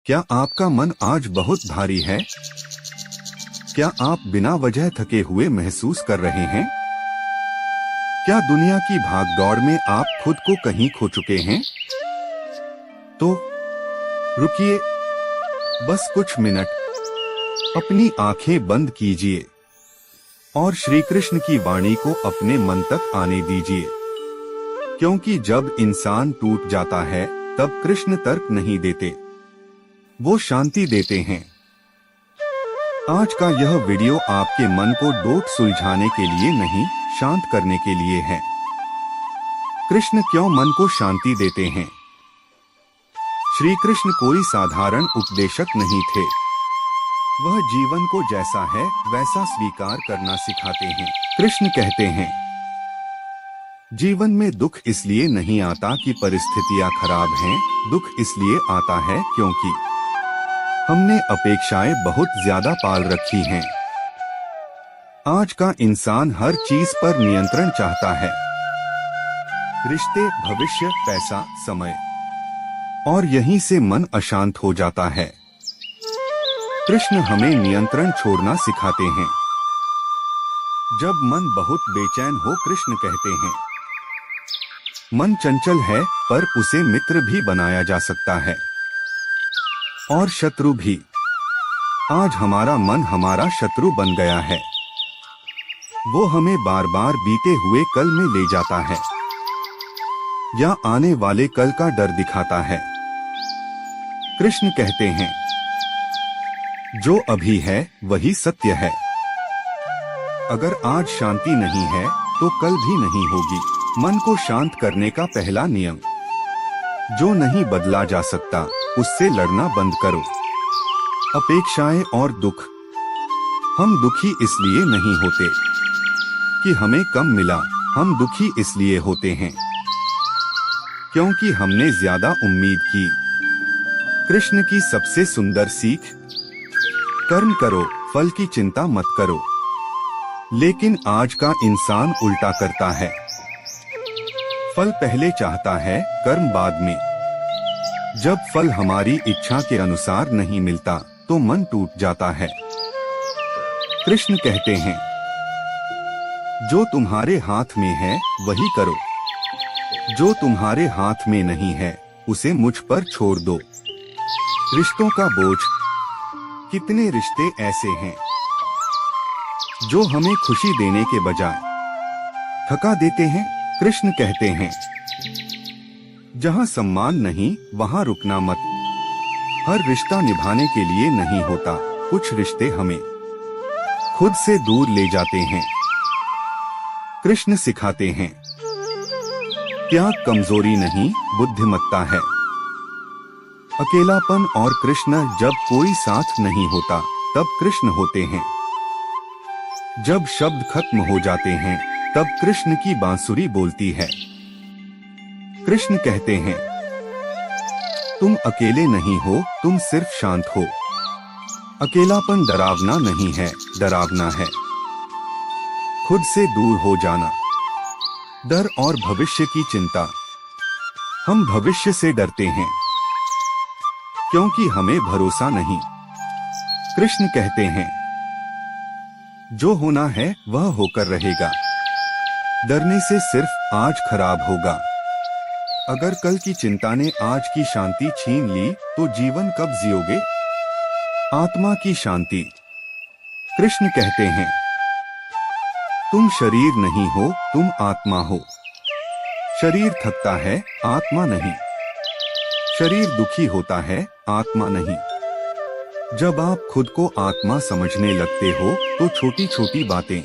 क्या आपका मन आज बहुत भारी है? क्या आप बिना वजह थके हुए महसूस कर रहे हैं? क्या दुनिया की भागदौड़ में आप खुद को कहीं खो चुके हैं? तो रुकिए, बस कुछ मिनट, अपनी आंखें बंद कीजिए और श्री कृष्ण की वाणी को अपने मन तक आने दीजिए। क्योंकि जब इंसान टूट जाता है तब कृष्ण तर्क नहीं देते, वो शांति देते हैं। आज का यह वीडियो आपके मन को डोट सुलझाने के लिए नहीं, शांत करने के लिए है। कृष्ण क्यों मन को शांति देते हैं? श्री कृष्ण कोई साधारण उपदेशक नहीं थे। वह जीवन को जैसा है वैसा स्वीकार करना सिखाते हैं। कृष्ण कहते हैं, जीवन में दुख इसलिए नहीं आता कि परिस्थितियां खराब हैं, दुख इसलिए आता है क्योंकि हमने अपेक्षाएं बहुत ज्यादा पाल रखी हैं। आज का इंसान हर चीज पर नियंत्रण चाहता है, रिश्ते, भविष्य, पैसा, समय, और यहीं से मन अशांत हो जाता है। कृष्ण हमें नियंत्रण छोड़ना सिखाते हैं। जब मन बहुत बेचैन हो, कृष्ण कहते हैं, मन चंचल है पर उसे मित्र भी बनाया जा सकता है और शत्रु भी। आज हमारा मन हमारा शत्रु बन गया है। वो हमें बार बार बीते हुए कल में ले जाता है या आने वाले कल का डर दिखाता है। कृष्ण कहते हैं, जो अभी है वही सत्य है। अगर आज शांति नहीं है तो कल भी नहीं होगी। मन को शांत करने का पहला नियम, जो नहीं बदला जा सकता उससे लड़ना बंद करो। अपेक्षाएं और दुख, हम दुखी इसलिए नहीं होते कि हमें कम मिला, हम दुखी इसलिए होते हैं क्योंकि हमने ज्यादा उम्मीद की। कृष्ण की सबसे सुंदर सीख, कर्म करो, फल की चिंता मत करो। लेकिन आज का इंसान उल्टा करता है, फल पहले चाहता है, कर्म बाद में। जब फल हमारी इच्छा के अनुसार नहीं मिलता तो मन टूट जाता है। कृष्ण कहते हैं, जो तुम्हारे हाथ में है वही करो, जो तुम्हारे हाथ में नहीं है उसे मुझ पर छोड़ दो। रिश्तों का बोझ, कितने रिश्ते ऐसे हैं जो हमें खुशी देने के बजाय थका देते हैं। कृष्ण कहते हैं, जहां सम्मान नहीं वहां रुकना मत। हर रिश्ता निभाने के लिए नहीं होता, कुछ रिश्ते हमें खुद से दूर ले जाते हैं। कृष्ण सिखाते हैं, त्याग कमजोरी नहीं, बुद्धिमत्ता है। अकेलापन और कृष्ण, जब कोई साथ नहीं होता तब कृष्ण होते हैं। जब शब्द खत्म हो जाते हैं तब कृष्ण की बांसुरी बोलती है। कृष्ण कहते हैं, तुम अकेले नहीं हो, तुम सिर्फ शांत हो। अकेलापन डरावना नहीं है, डरावना है खुद से दूर हो जाना। डर और भविष्य की चिंता, हम भविष्य से डरते हैं क्योंकि हमें भरोसा नहीं। कृष्ण कहते हैं, जो होना है वह होकर रहेगा। डरने से सिर्फ आज खराब होगा। अगर कल की चिंता ने आज की शांति छीन ली तो जीवन कब जियोगे? आत्मा की शांति, कृष्ण कहते हैं, तुम शरीर नहीं हो, तुम आत्मा हो। शरीर थकता है, आत्मा नहीं। शरीर दुखी होता है, आत्मा नहीं। जब आप खुद को आत्मा समझने लगते हो तो छोटी छोटी बातें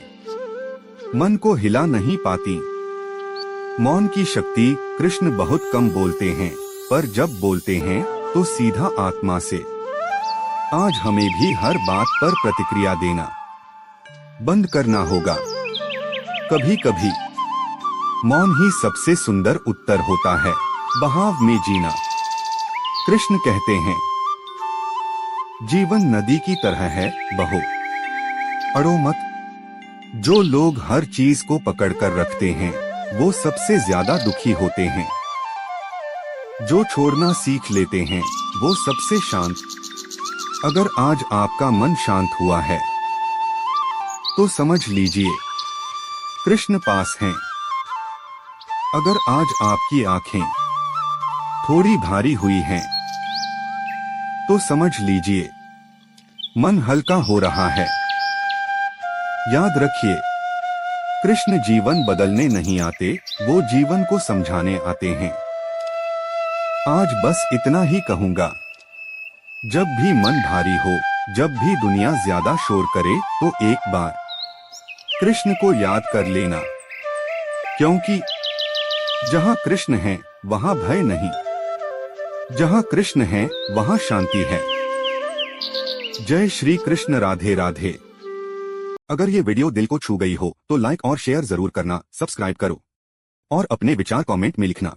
मन को हिला नहीं पाती। मौन की शक्ति, कृष्ण बहुत कम बोलते हैं पर जब बोलते हैं तो सीधा आत्मा से। आज हमें भी हर बात पर प्रतिक्रिया देना बंद करना होगा। कभी कभी मौन ही सबसे सुंदर उत्तर होता है। बहाव में जीना, कृष्ण कहते हैं, जीवन नदी की तरह है, बहो, अड़ो मत। जो लोग हर चीज को पकड़ कर रखते हैं वो सबसे ज्यादा दुखी होते हैं। जो छोड़ना सीख लेते हैं वो सबसे शांत। अगर आज आपका मन शांत हुआ है तो समझ लीजिए कृष्ण पास हैं। अगर आज आपकी आंखें थोड़ी भारी हुई हैं तो समझ लीजिए मन हल्का हो रहा है। याद रखिए, कृष्ण जीवन बदलने नहीं आते, वो जीवन को समझाने आते हैं। आज बस इतना ही कहूंगा, जब भी मन भारी हो, जब भी दुनिया ज्यादा शोर करे, तो एक बार कृष्ण को याद कर लेना, क्योंकि जहां कृष्ण है वहां भय नहीं, जहां कृष्ण है वहां शांति है। जय श्री कृष्ण। राधे राधे। अगर ये वीडियो दिल को छू गई हो तो लाइक और शेयर जरूर करना, सब्सक्राइब करो और अपने विचार कमेंट में लिखना।